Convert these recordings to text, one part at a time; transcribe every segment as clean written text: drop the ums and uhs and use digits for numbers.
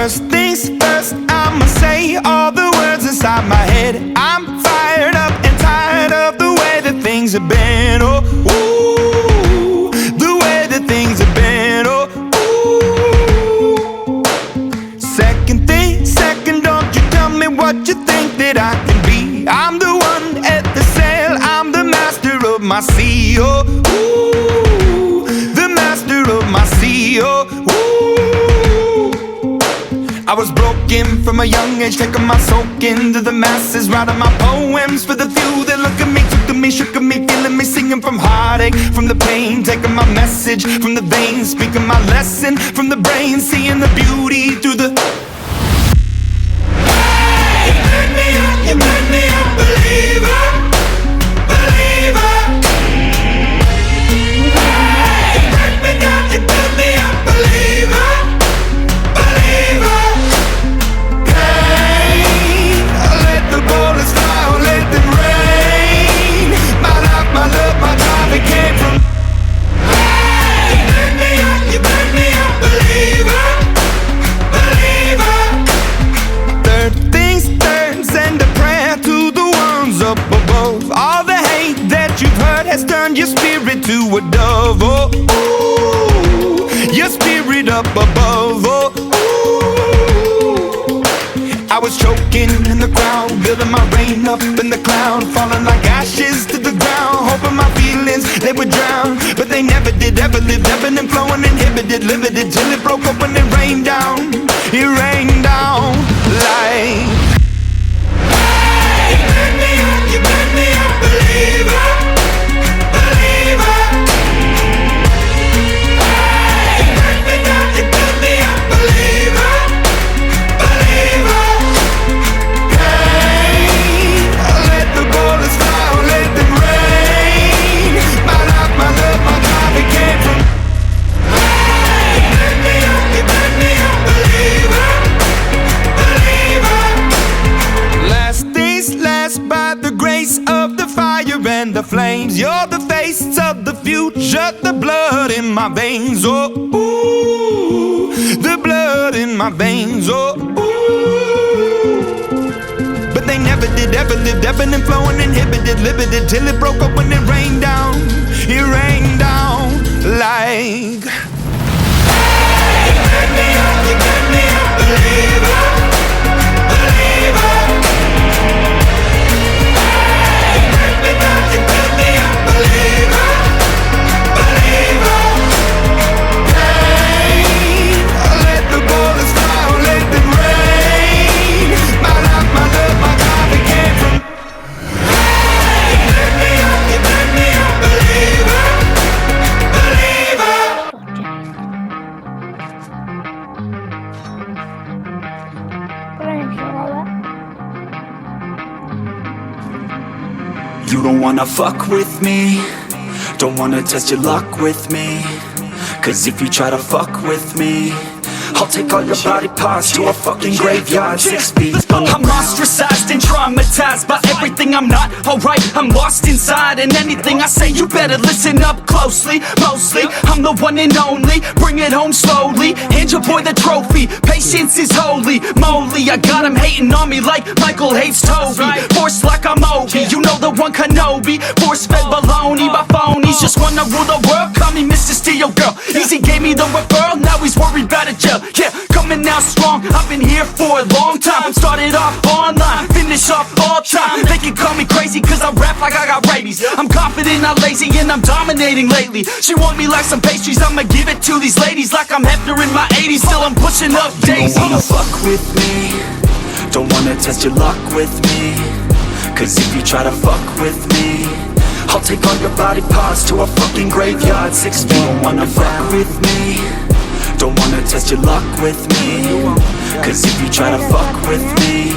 First things first, I'ma say all the words inside my head. I'm fired up and tired of the way that things have been. Oh, ooh, the way that things have been. Oh, ooh. Second thing, second, don't you tell me what you think that I can be. I'm the one at the sail, I'm the master of my sea. Oh, ooh, the master of my sea. Oh, ooh. I was broken from a young age, taking my soak into the masses, writing my poems for the few that look at me, took to me, shook at me, feeling me, singing from heartache, from the pain, taking my message from the veins, speaking my lesson from the brain, seeing the beauty through the. Hey, you made me a believer, believer. Hey, you break me down, you made me a believer. Has turned your spirit to a dove. Oh, ooh, your spirit up above. Oh, ooh. I was choking in the crowd, building my rain up in the cloud, falling like ashes to the ground, hoping my feelings they would drown, but they never did. Ever lived, ebbing and flowing, inhibited, limited, till it broke up when it rained down. It rained down like. Hey, you made me a believer. And the flames, you're the face of the future, the blood in my veins. Oh, ooh, the blood in my veins. Oh, ooh. But they never did, ever lived, ebbing and flowing, inhibited, limited, till it broke up when it rained down. It rained down like. Hey, you made me a believer, believer. You don't wanna fuck with me, don't wanna test your luck with me, cause if you try to fuck with me, I'll take all your body parts to a fucking graveyard 6 feet under. I'm ostracized and traumatized by everything I'm not alright. I'm lost inside and anything I say you better listen up closely. Mostly, I'm the one and only, bring it home slowly, hand your boy the trophy, patience is holy moly. I got him hating on me like Michael hates Toby, forced like I'm Obi, you know the one Kenobi, force-fed baloney by phonies, just wanna rule the world, call me Mr. Steel Girl. Easy gave me the referral, now he's worried about a jail. Yeah, coming out strong, I've been here for a long time. Started off online, finish off all time. They can call me crazy cause I rap like I got rabies. I'm confident, not lazy, and I'm dominating lately. She want me like some pastries, I'ma give it to these ladies like I'm Hefner in my 80s, still I'm pushing up daisies. You don't wanna fuck with me, don't wanna test your luck with me, cause if you try to fuck with me, I'll take all your body parts to a fucking graveyard 6 feet. You don't wanna fuck with me, don't wanna test your luck with me, cause if you try to fuck with me,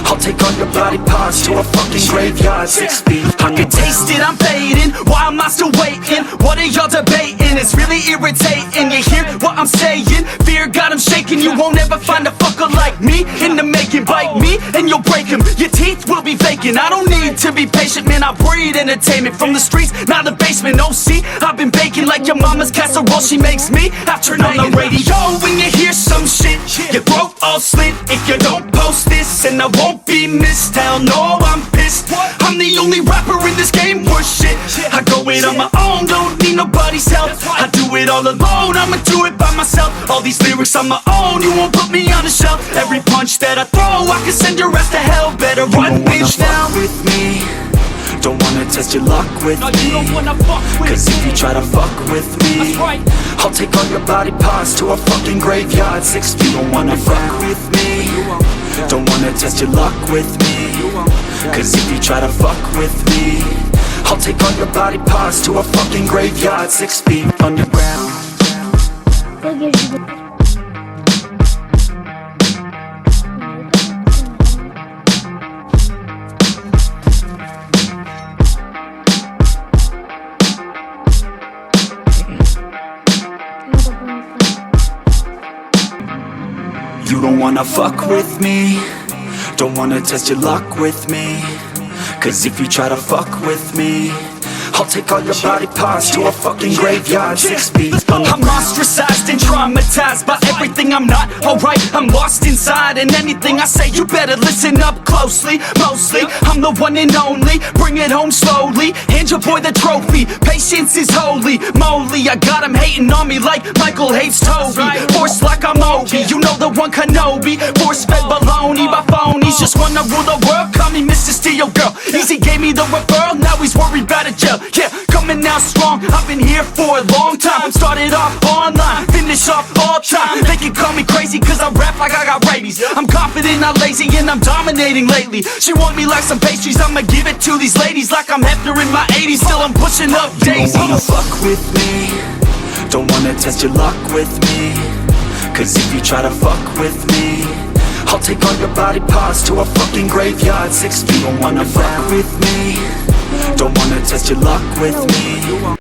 I'll take all your body parts to a fucking graveyard 6 feet. I can taste it, I'm fading, why am I still waiting? What are y'all debating? It's really irritating. You hear what I'm saying? Fear got him shaking. You won't ever find a fucker like me in the making. Bite me and and you'll break them. Your teeth will be vacant. I don't need to be patient, man. I breed entertainment from the streets, not the basement. Oh, see, I've been baking like your mama's casserole. She makes me. I've turned on the radio when you hear some shit. Your throat all slit if you don't post this, and I won't be missed. Hell no, I'm pissed. I'm the only rapper in this game worth shit. I go it on my own, don't need nobody's help. I do it all alone, I'ma do it by myself. All these lyrics on my own, you won't put me on the shelf. Every punch that I throw, I can send your ass to hell. Better run, bitch, now. With me, don't wanna test your luck with me. Cause if you try to fuck with me, I'll take all your body parts to a fucking graveyard. 6 feet, don't wanna fuck with me. Don't wanna test your luck with me. Cause if you try to fuck with me, I'll take all your body parts to a fucking graveyard. 6 feet underground. You don't wanna fuck with me. Don't wanna test your luck with me. Cause if you try to fuck with me, I'll take all your body parts to a fucking graveyard. 6 feet underground. I'm ostracized and traumatized by everything I'm not. Alright, I'm lost inside, and anything I say you better listen up closely. Mostly, I'm the one and only. Bring it home slowly, hand your boy the trophy. Patience is holy moly. I got him hating on me like Michael hates Toby. Force like I'm Obi, you know the one Kenobi. Force fed baloney by phonies. Just wanna rule the world, call me Mr. Steel Girl. Easy gave me the referral, now he's worried about a jail. Yeah, coming out strong, I've been here for a long time. Started off online, finish off all time. They can call me crazy cause I rap like I got rabies. I'm confident, not lazy, and I'm dominating lately. She want me like some pastries, I'ma give it to these ladies like I'm Hefner in my 80s. Still I'm pushing up daisies. Don't wanna fuck with me. Don't wanna test your luck with me. Cause if you try to fuck with me, I'll take all your body parts to a fucking graveyard. 6 feet, don't wanna fuck with me. Don't wanna test your luck with me.